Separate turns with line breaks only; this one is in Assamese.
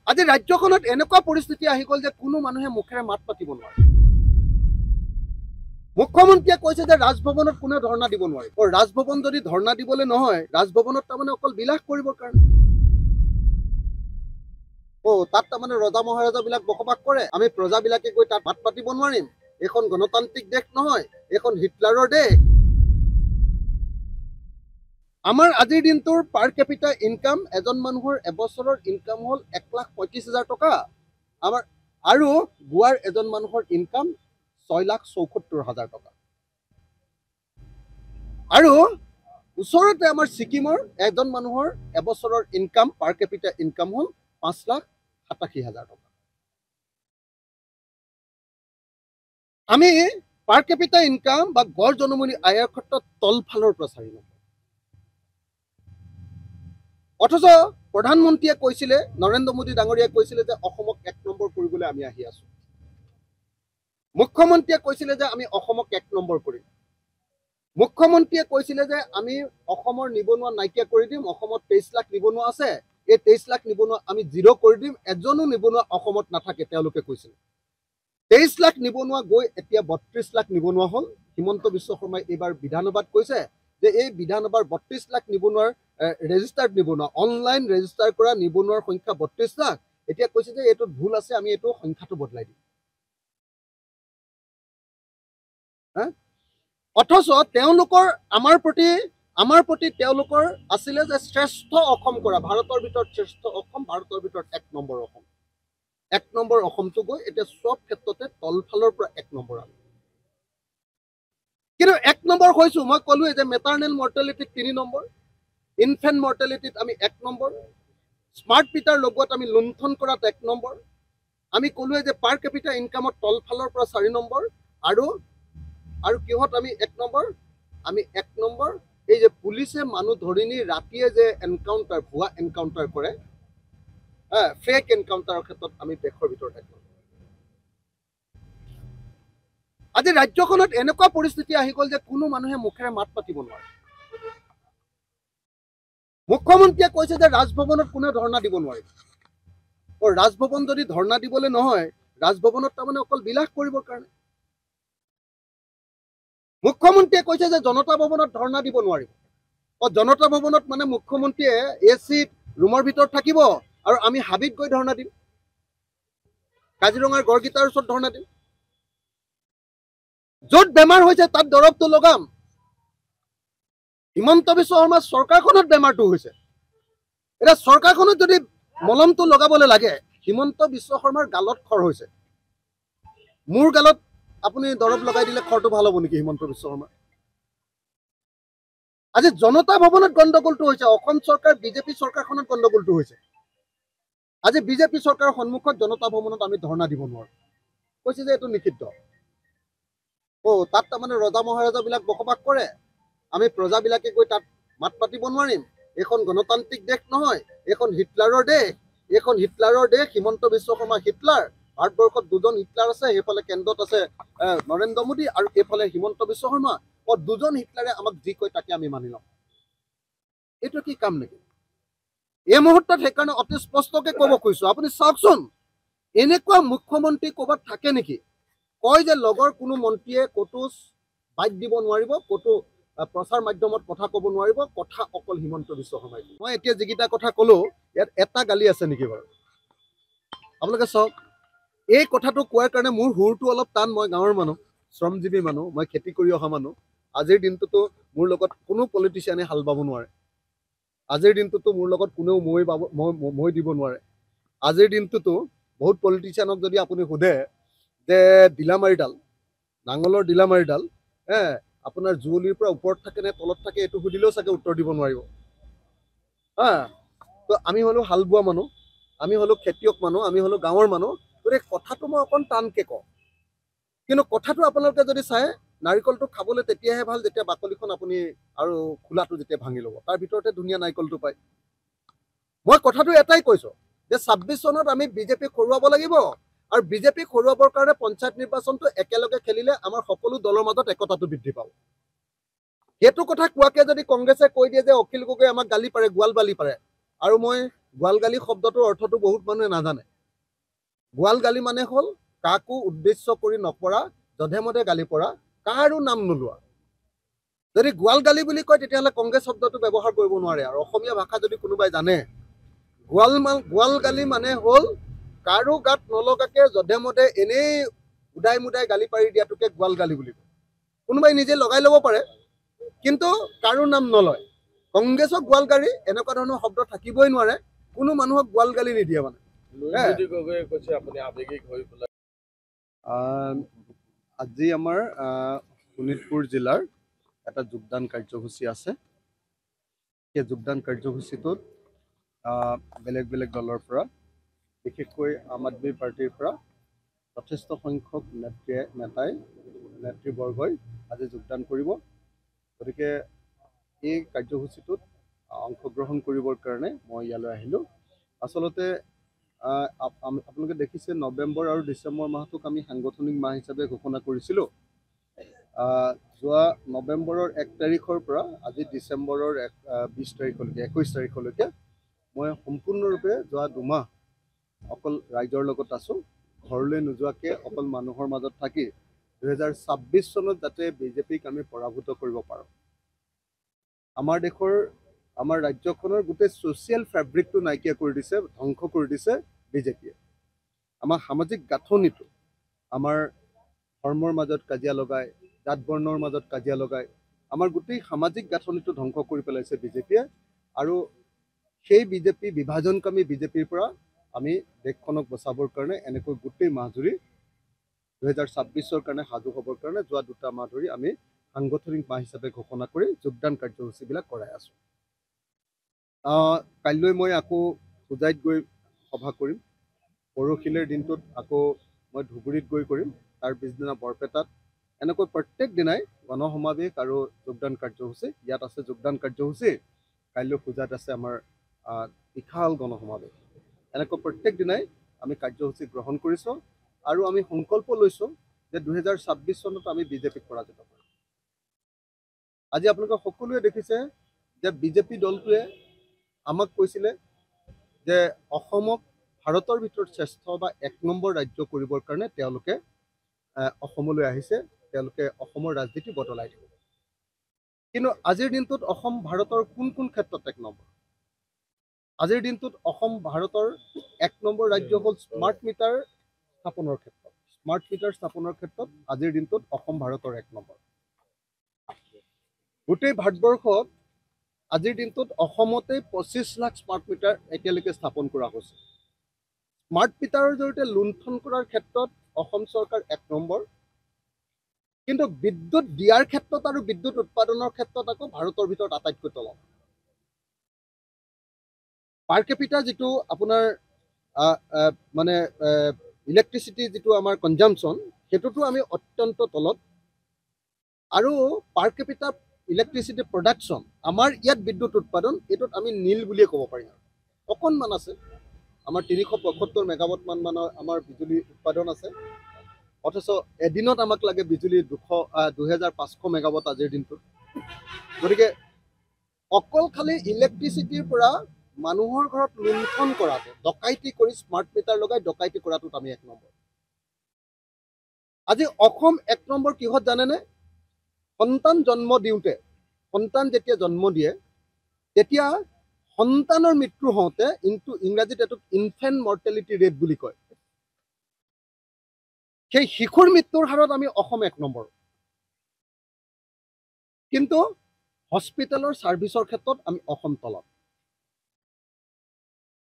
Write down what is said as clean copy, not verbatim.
আজি ৰাজ্যখনত এনেকুৱা পৰিস্থিতি আহি গ'ল যে কোনো মানুহে মুখেৰে মাত পাতিব নোৱাৰে। মুখ্যমন্ত্ৰীয়ে কৈছে যে ৰাজভৱনত কোনেও ধৰ্ণা দিব নোৱাৰে। ৰাজভৱন যদি ধৰ্ণা দিবলৈ নহয়, ৰাজভৱনত তাৰমানে অকল বিলাস কৰিবৰ কাৰণে। তাত তাৰমানে ৰজা মহাৰাজাবিলাক বসবাস কৰে, আমি প্ৰজাবিলাকে গৈ তাত মাত পাতিব নোৱাৰিম। এইখন গণতান্ত্ৰিক দেশ নহয়, এইখন হিটলাৰৰ দেশ। আমাৰ আজিৰ দিনটোৰ পাৰ কেপিটা ইনকাম এজন মানুহৰ এবছৰৰ ইনকাম হ'ল 1,35,000 টকা। আমাৰ আৰু গোৱাৰ এজন মানুহৰ ইনকাম 6,74,000 টকা। আৰু ওচৰতে আমাৰ ছিকিমৰ এজন মানুহৰ এবছৰৰ ইনকাম পাৰ কেপিটা ইনকাম হ'ল 5,87,000 টকা। আমি পাৰ কেপিটা ইনকাম বা গড় জনমনি আয়ৰ ক্ষেত্ৰত তলফালৰ পৰা 4 নম্বৰ। অথচ প্ৰধানমন্ত্ৰীয়ে কৈছিলে, নৰেন্দ্ৰ মোদী ডাঙৰীয়াই কৈছিলে যে অসমক 1 নম্বৰ কৰিবলৈ আমি আহি আছো। মুখ্যমন্ত্ৰীয়ে কৈছিলে যে আমি অসমক 1 নম্বৰ কৰিম। মুখ্যমন্ত্ৰীয়ে কৈছিলে যে আমি অসমৰ নিবনুৱা নাইকিয়া কৰি দিম। অসমত 23 লাখ নিবনুৱা আছে, এই 23 লাখ নিবনুৱা আমি 0 কৰি দিম। এজনো নিবনুৱা অসমত নাথাকে তেওঁলোকে কৈছিল। 23 লাখ নিবনুৱা গৈ এতিয়া 32 লাখ নিবনুৱা হ'ল। হিমন্ত বিশ্ব শৰ্মাই এইবাৰ বিধানসভাত কৈছে যে এই বিধানসভাৰ 32 লাখ নিবনুৱাৰ ৰেজিষ্টাৰ্ড নিবনুৱা, অনলাইন ৰেজিষ্টাৰ কৰা নিবনুৱাৰ সংখ্যা 32 লাখ। এতিয়া কৈছে যে এইটোত ভুল আছে, আমি এইটো সংখ্যাটো বদলাই দিম। অথচ তেওঁলোকৰ আমাৰ প্ৰতি তেওঁলোকৰ আছিলে যে শ্ৰেষ্ঠ অসম কৰা, ভাৰতৰ ভিতৰত শ্ৰেষ্ঠ অসম, ভাৰতৰ ভিতৰত 1 নম্বৰ অসম। 1 নম্বৰ অসমটো গৈ এতিয়া চব ক্ষেত্ৰতে তলফালৰ পৰা 1 নম্বৰ আনে। কিন্তু 1 নম্বৰ হৈছো, মই ক'লোৱে যে মেটাৰনেল মৰ্টেলিটিত 3 নম্বৰ, ইনফেণ্ট মৰ্টেলিটিত আমি 1 নম্বৰ, স্মাৰ্ট মিটাৰ লগোৱাত আমি লুণ্ঠন কৰাত 1 নম্বৰ, আমি ক'লোৱে যে পাৰ কেপিটা ইনকামত তলফালৰ পৰা 4 নম্বৰ, আৰু কিহত আমি 1 নম্বৰ? আমি 1 নম্বৰ এই যে পুলিচে মানুহ ধৰি নি ৰাতিয়ে যে এনকাউণ্টাৰ, ভুৱা এনকাউণ্টাৰ কৰে, ফেক এনকাউণ্টাৰৰ ক্ষেত্ৰত আমি দেশৰ ভিতৰত 1 নম্বৰ। আজি ৰাজ্যখনত এনেকুৱা পৰিস্থিতি আহি গ'ল যে কোনো মানুহে মুখেৰে মাত পাতিব নোৱাৰে। মুখ্যমন্ত্ৰীয়ে কৈছে যে ৰাজভৱনত কোনেও ধৰ্ণা দিব নোৱাৰে। ৰাজভৱন যদি ধৰ্ণা দিবলৈ নহয়, ৰাজভৱনত তাৰমানে অকল বিলাস কৰিবৰ কাৰণে। মুখ্যমন্ত্ৰীয়ে কৈছে যে জনতা ভৱনত ধৰ্ণা দিব নোৱাৰিব। জনতা ভৱনত মানে মুখ্যমন্ত্ৰীয়ে এচিত ৰুমৰ ভিতৰত থাকিব আৰু আমি হাবিত গৈ ধৰ্ণা দিম, কাজিৰঙাৰ গড়গীতাৰ ওচৰত ধৰ্ণা দিম। য'ত বেমাৰ হৈছে তাত দৰৱটো লগাম। হিমন্ত বিশ্ব শৰ্মাৰ চৰকাৰখনত বেমাৰটো হৈছে, এতিয়া চৰকাৰখনত যদি মলমটো লগাবলৈ লাগে, হিমন্ত বিশ্ব শৰ্মাৰ গালত খৰ হৈছে। মোৰ গালত আপুনি দৰৱ লগাই দিলে খৰটো ভাল হ'ব নেকি হিমন্ত বিশ্ব শৰ্মা? আজি জনতা ভৱনত গণ্ডগোলটো হৈছে, অসম চৰকাৰ বিজেপি চৰকাৰখনত গণ্ডগোলটো হৈছে। আজি বিজেপি চৰকাৰৰ সন্মুখত জনতা ভৱনত আমি ধৰ্ণা দিব নোৱাৰো, কৈছে যে এইটো নিষিদ্ধ। তাত তাৰমানে ৰজা মহাৰাজাবিলাক বসবাস কৰে, আমি প্ৰজাবিলাকে গৈ তাত মাত পাতিব নোৱাৰিম। এইখন গণতান্ত্ৰিক দেশ নহয়, এইখন হিটলাৰৰ দেশ। এইখন হিটলাৰৰ দেশ। হিমন্ত বিশ্ব শৰ্মা হিটলাৰ। ভাৰতবৰ্ষত 2জন হিটলাৰ আছে, সেইফালে কেন্দ্ৰত আছে নৰেন্দ্ৰ মোদী আৰু এইফালে হিমন্ত বিশ্ব শৰ্মা। 2জন হিটলাৰে আমাক যি কয় তাকে আমি মানি লওঁ। এইটো কি কাম নেকি? এই মুহূৰ্তত সেইকাৰণে অতি স্পষ্টকে ক'ব খুজিছো, আপুনি চাওকচোন, এনেকুৱা মুখ্যমন্ত্ৰী ক'ৰবাত থাকে নেকি? কয় যে লগৰ কোনো মন্ত্ৰীয়ে ক'তো বাইট দিব নোৱাৰিব, ক'তো প্ৰচাৰ মাধ্যমত কথা ক'ব নোৱাৰিব, কথা অকল হিমন্ত বিশ্ব শৰ্মাই। মই এতিয়া যিকেইটা কথা ক'লো, ইয়াত এটা গালি আছে নেকি বাৰু? আপোনালোকে চাওক, এই কথাটো কোৱাৰ কাৰণে মোৰ সুৰটো অলপ টান। মই গাঁৱৰ মানুহ, শ্ৰমজীৱী মানুহ, মই খেতি কৰি অহা মানুহ। আজিৰ দিনটোতো মোৰ লগত কোনো পলিটিচিয়ানে হাল বাব নোৱাৰে। আজিৰ দিনটোতো মোৰ লগত কোনেও মৈ দিব নোৱাৰে। আজিৰ দিনটোতো বহুত পলিটিচিয়ানক যদি আপুনি সোধে যে ডিলামাৰিডাল, নাঙলৰ ডিলামাৰিডাল আপোনাৰ জুৱলিৰ পৰা ওপৰত থাকে নে তলত থাকে, এইটো সুধিলেও চাগে উত্তৰ দিব নোৱাৰিব। তো আমি হ'লো হাল বোৱা মানুহ, আমি হ'লো খেতিয়ক মানুহ, আমি হ'লো গাঁৱৰ মানুহ। গতিকে কথাটো মই অকণ টানকে কওঁ, কিন্তু কথাটো আপোনালোকে যদি চায়, নাৰিকলটো খাবলৈ তেতিয়াহে ভাল যেতিয়া বাকলিখন আপুনি আৰু খোলাটো যেতিয়া ভাঙি ল'ব, তাৰ ভিতৰতে ধুনীয়া নাৰিকলটো পায়। মই কথাটো এটাই কৈছো যে 26 চনত আমি বিজেপিক হৰুৱাব লাগিব, আৰু বিজেপিক হৰুৱাবৰ কাৰণে পঞ্চায়ত নিৰ্বাচনটো একেলগে খেলিলে আমাৰ সকলো দলৰ মাজত একতাটো বৃদ্ধি পাব। সেইটো কথা কোৱাকে যদি কংগ্ৰেছে কৈ দিয়ে যে অখিল গগৈ আমাক গালি পাৰে, গোৱাল বালি পাৰে, আৰু মই গোৱালগালি শব্দটোৰ অৰ্থটো বহুত মানুহে নাজানে। গোৱালগালি মানে হ'ল কাকো উদ্দেশ্য কৰি নপৰা, যধে মধে গালি পৰা, কাৰো নাম নোলোৱা। যদি গোৱালগালি বুলি কয় তেতিয়াহ'লে কংগ্ৰেছ শব্দটো ব্যৱহাৰ কৰিব নোৱাৰে। আৰু অসমীয়া ভাষা যদি কোনোবাই জানে, গোৱালগালি মানে হ'ল কাৰো গাত নলগাকে যধে মধে এনেই উদাই মুদাই গালি পাৰি দিয়াটোকে গোৱালগালি বুলি কয়। কোনোবাই নিজে লগাই ল'ব পাৰে, কিন্তু কাৰো নাম নলয়। কংগ্ৰেছক গোৱালগালি এনেকুৱা ধৰণৰ শব্দ থাকিবই নোৱাৰে। কোনো মানুহক গোৱালগালি নিদিয়ে মানে। আজি আমাৰ শোণিতপুৰ জিলাৰ এটা যোগদান কাৰ্যসূচী আছে। সেই যোগদান কাৰ্যসূচীটোত বেলেগ বেলেগ দলৰ পৰা, বিশেষকৈ আম আদমি পাৰ্টিৰ পৰা যথেষ্ট সংখ্যক নেতৃবৰ্গই আজি যোগদান কৰিব। গতিকে এই কাৰ্যসূচীটোত অংশগ্ৰহণ কৰিবৰ কাৰণে মই ইয়ালৈ আহিলোঁ। আচলতে আপোনালোকে দেখিছে নৱেম্বৰ আৰু ডিচেম্বৰ মাহটোক আমি সাংগঠনিক মাহ হিচাপে ঘোষণা কৰিছিলোঁ। যোৱা নৱেম্বৰৰ 1 তাৰিখৰ পৰা আজি ডিচেম্বৰৰ 20 তাৰিখলৈকে 21 তাৰিখলৈকে মই সম্পূৰ্ণৰূপে যোৱা 2 মাহ অকল ৰাইজৰ লগত আছোঁ, ঘৰলৈ নোযোৱাকৈ অকল মানুহৰ মাজত থাকি 2026 চনত যাতে বিজেপিক আমি পৰাভূত কৰিব পাৰোঁ। আমাৰ দেশৰ, আমাৰ ৰাজ্যখনৰ গোটেই ছ'চিয়েল ফেব্ৰিকটো নাইকিয়া কৰি দিছে, ধ্বংস কৰি দিছে বিজেপিয়ে। আমাৰ সামাজিক গাঁথনিটো, আমাৰ ধৰ্মৰ মাজত কাজিয়া লগাই, জাত বৰ্ণৰ মাজত কাজিয়া লগাই আমাৰ গোটেই সামাজিক গাঁথনিটো ধ্বংস কৰি পেলাইছে বিজেপিয়ে। আৰু সেই বিজেপি, বিভাজনকামী বিজেপিৰ পৰা আমি দেশখনক বচাবৰ কাৰণে এনেকৈ গোটেই মাহ জুৰি 2026 কাৰণে সাজু হ'বৰ কাৰণে যোৱা 2 মাহ ধৰি আমি সাংগঠনিক মাহ হিচাপে ঘোষণা কৰি যোগদান কাৰ্যসূচীবিলাক কৰাই আছোঁ। কাইলৈ মই আকৌ হোজাইত গৈ সভা কৰিম। পৰহিলৈৰ দিনটোত আকৌ মই ধুবুৰীত গৈ কৰিম, তাৰ পিছদিনা বৰপেটাত। এনেকৈ প্ৰত্যেক দিনাই গণসমাৱেশ আৰু যোগদান কাৰ্যসূচী। ইয়াত আছে যোগদান কাৰ্যসূচী, কাইলৈ পূজাত আছে আমাৰ বিশাল গণসমাৱেশ। এনেকৈ প্ৰত্যেক দিনাই আমি কাৰ্যসূচী গ্ৰহণ কৰিছোঁ আৰু আমি সংকল্প লৈছোঁ যে 2026 চনত আমি বিজেপিক পৰাজিত কৰিম। আজি আপোনালোকে সকলোৱে দেখিছে যে বিজেপি দলটোৱে আমাক কৈছিলে যে অসমক ভাৰতৰ ভিতৰত শ্ৰেষ্ঠ বা 1 নম্বৰ ৰাজ্য কৰিবৰ কাৰণে তেওঁলোকে অসমলৈ আহিছে, তেওঁলোকে অসমৰ ৰাজনীতি বদলাই দিব। কিন্তু আজিৰ দিনটোত অসম ভাৰতৰ কোন কোন ক্ষেত্ৰত 1 নম্বৰ? আজিৰ দিনটোত অসম ভাৰতৰ 1 নম্বৰ ৰাজ্য হ'ল স্মাৰ্ট মিটাৰ স্থাপনৰ ক্ষেত্ৰত। স্মাৰ্ট মিটাৰ স্থাপনৰ ক্ষেত্ৰত আজিৰ দিনটোত অসম ভাৰতৰ 1 নম্বৰ। গোটেই ভাৰতবৰ্ষত আজিৰ দিনটোত অসমতে 25 লাখ স্মাৰ্ট মিটাৰ এতিয়ালৈকে স্থাপন কৰা হৈছে। স্মাৰ্ট মিটাৰৰ জৰিয়তে লুণ্ঠন কৰাৰ ক্ষেত্ৰত অসম চৰকাৰ 1 নম্বৰ, কিন্তু বিদ্যুৎ দিয়াৰ ক্ষেত্ৰত আৰু বিদ্যুৎ উৎপাদনৰ ক্ষেত্ৰত আকৌ ভাৰতৰ ভিতৰত আটাইতকৈ তলত। পাৰ কেপিটা যিটো আপোনাৰ মানে ইলেক্ট্ৰিচিটি যিটো আমাৰ কনজাম্পশ্যন, সেইটোতো আমি অত্যন্ত তলত। আৰু পাৰ কেপিটা ইলেক্ট্ৰিচিটি প্ৰডাকশ্যন, আমাৰ ইয়াত বিদ্যুৎ উৎপাদন, এইটোত আমি নীল বুলিয়ে ক'ব পাৰিম। অকণমান আছে, আমাৰ 375 মেগাৱাট মানৰ আমাৰ বিজুলী উৎপাদন আছে, অথচ এদিনত আমাক লাগে বিজুলী 2500 মেগাৱাট আজিৰ দিনটোত। গতিকে অকল খালি ইলেক্ট্ৰিচিটিৰ পৰা মানুহৰ ঘৰত লুণ্ঠন কৰাটো, ডকাইতি কৰি স্মাৰ্ট মিটাৰ লগাই ডকাইতি কৰাটোত আমি 1 নম্বৰ। আজি অসম 1 নম্বৰ কিহত জানেনে? সন্তান জন্ম দিওঁতে, সন্তান যেতিয়া জন্ম দিয়ে তেতিয়া সন্তানৰ মৃত্যু হওঁতে ইংৰাজীত এইটোক ইনফেণ্ট মৰ্টেলিটি ৰেট বুলি কয়। সেই শিশুৰ মৃত্যুৰ হাৰত আমি অসম 1 নম্বৰ। কিন্তু হস্পিটেলৰ ছাৰ্ভিচৰ ক্ষেত্ৰত আমি অসম তলত।